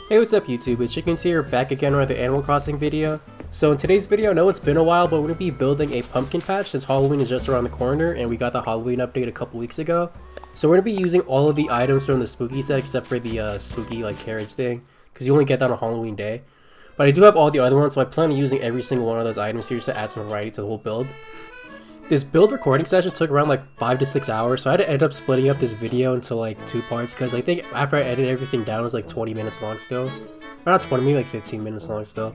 Hey, what's up YouTube, it's Chickenz here, back again with the Animal Crossing video. So in today's video, I know it's been a while, but we're going to be building a pumpkin patch since Halloween is just around the corner and we got the Halloween update a couple weeks ago. So we're going to be using all of the items from the spooky set except for the spooky like carriage thing, because you only get that on Halloween day. But I do have all the other ones, so I plan on using every single one of those items here just to add some variety to the whole build. This build recording session took around like 5 to 6 hours, so I had to end up splitting up this video into like 2 parts because I think after I edited everything down it was like 20 minutes long still. Or not 20, maybe like 15 minutes long still.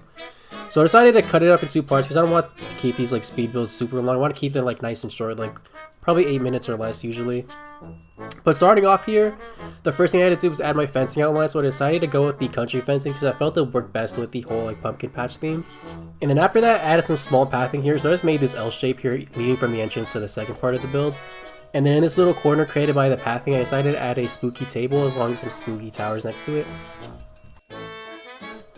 So I decided to cut it up in 2 parts because I don't want to keep these like speed builds super long. I want to keep it like nice and short, like probably 8 minutes or less usually. But starting off here, the first thing I had to do was add my fencing outline, so I decided to go with the country fencing because I felt it worked best with the whole like pumpkin patch theme. And then after that, I added some small pathing here, so I just made this L shape here leading from the entrance to the second part of the build. And then in this little corner created by the pathing, I decided to add a spooky table as long as some spooky towers next to it.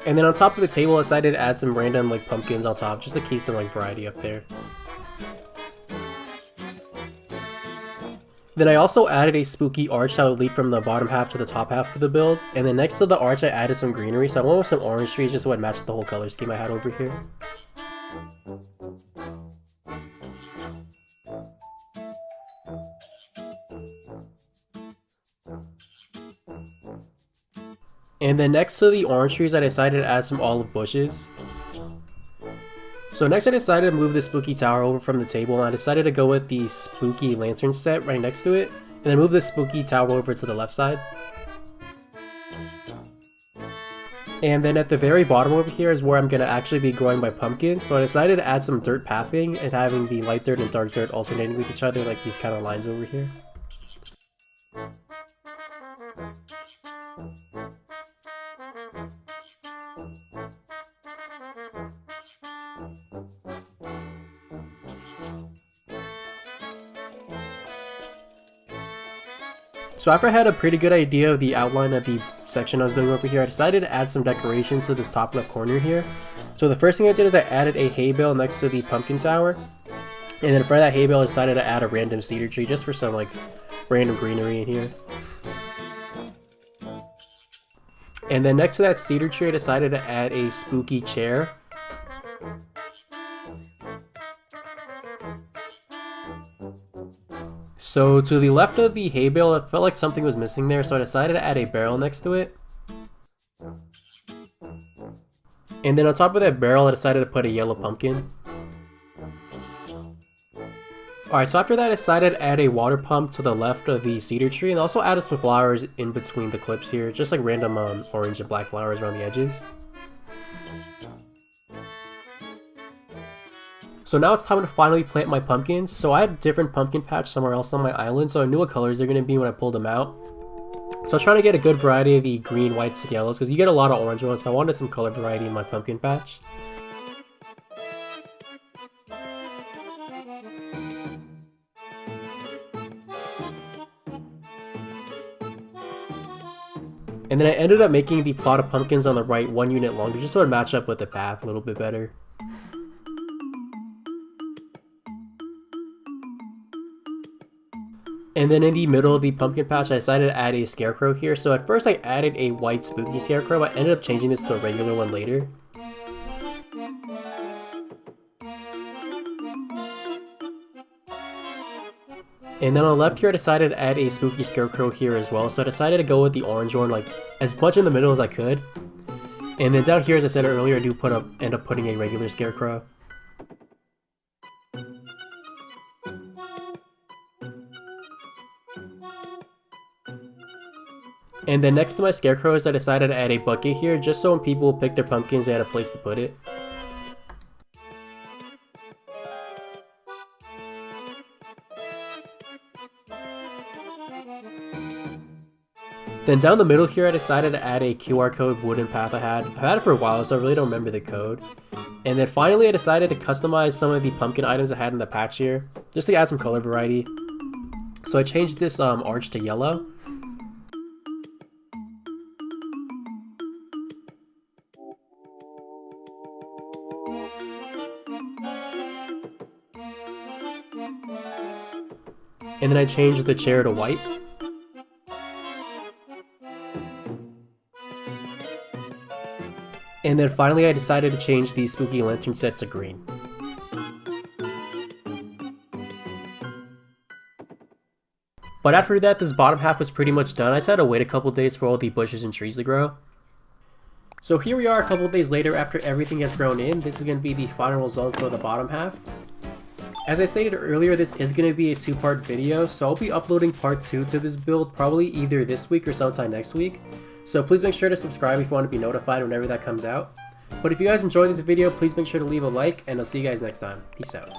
And then on top of the table, I decided to add some random like pumpkins on top just to keep some like variety up there. Then I also added a spooky arch that would lead from the bottom half to the top half of the build, and then next to the arch I added some greenery, so I went with some orange trees just so it matched the whole color scheme I had over here. And then next to the orange trees I decided to add some olive bushes. So next I decided to move the spooky tower over from the table, and I decided to go with the spooky lantern set right next to it, and then move the spooky tower over to the left side. And then at the very bottom over here is where I'm going to actually be growing my pumpkin, so I decided to add some dirt pathing and having the light dirt and dark dirt alternating with each other like these kind of lines over here. So after I had a pretty good idea of the outline of the section I was doing over here, I decided to add some decorations to this top left corner here. So the first thing I did is I added a hay bale next to the pumpkin tower. And then for that hay bale I decided to add a random cedar tree just for some like random greenery in here. And then next to that cedar tree I decided to add a spooky chair. So to the left of the hay bale, it felt like something was missing there, so I decided to add a barrel next to it. And then on top of that barrel, I decided to put a yellow pumpkin. Alright, so after that, I decided to add a water pump to the left of the cedar tree, and also added some flowers in between the clips here, just like random orange and black flowers around the edges. So now it's time to finally plant my pumpkins. So I had a different pumpkin patch somewhere else on my island, so I knew what colors they're going to be when I pulled them out. So I was trying to get a good variety of the green, whites, and yellows, because you get a lot of orange ones, so I wanted some color variety in my pumpkin patch. And then I ended up making the plot of pumpkins on the right 1 unit longer, just so it would match up with the path a little bit better. And then in the middle of the pumpkin patch, I decided to add a scarecrow here. So at first I added a white spooky scarecrow, but I ended up changing this to a regular one later. And then on the left here, I decided to add a spooky scarecrow here as well. So I decided to go with the orange one, like as much in the middle as I could. And then down here, as I said earlier, I do end up putting a regular scarecrow. And then next to my scarecrows, I decided to add a bucket here, just so when people pick their pumpkins, they had a place to put it. Then down the middle here, I decided to add a QR code wooden path I've had it for a while, so I really don't remember the code. And then finally, I decided to customize some of the pumpkin items I had in the patch here, just to add some color variety. So I changed this arch to yellow. And then I changed the chair to white. And then finally I decided to change the spooky lantern set to green. But after that, this bottom half was pretty much done. I just had to wait a couple days for all the bushes and trees to grow. So here we are a couple days later after everything has grown in. This is going to be the final result for the bottom half. As I stated earlier, this is going to be a two-part video, so I'll be uploading part 2 to this build probably either this week or sometime next week. So please make sure to subscribe if you want to be notified whenever that comes out. But if you guys enjoyed this video, please make sure to leave a like, and I'll see you guys next time. Peace out.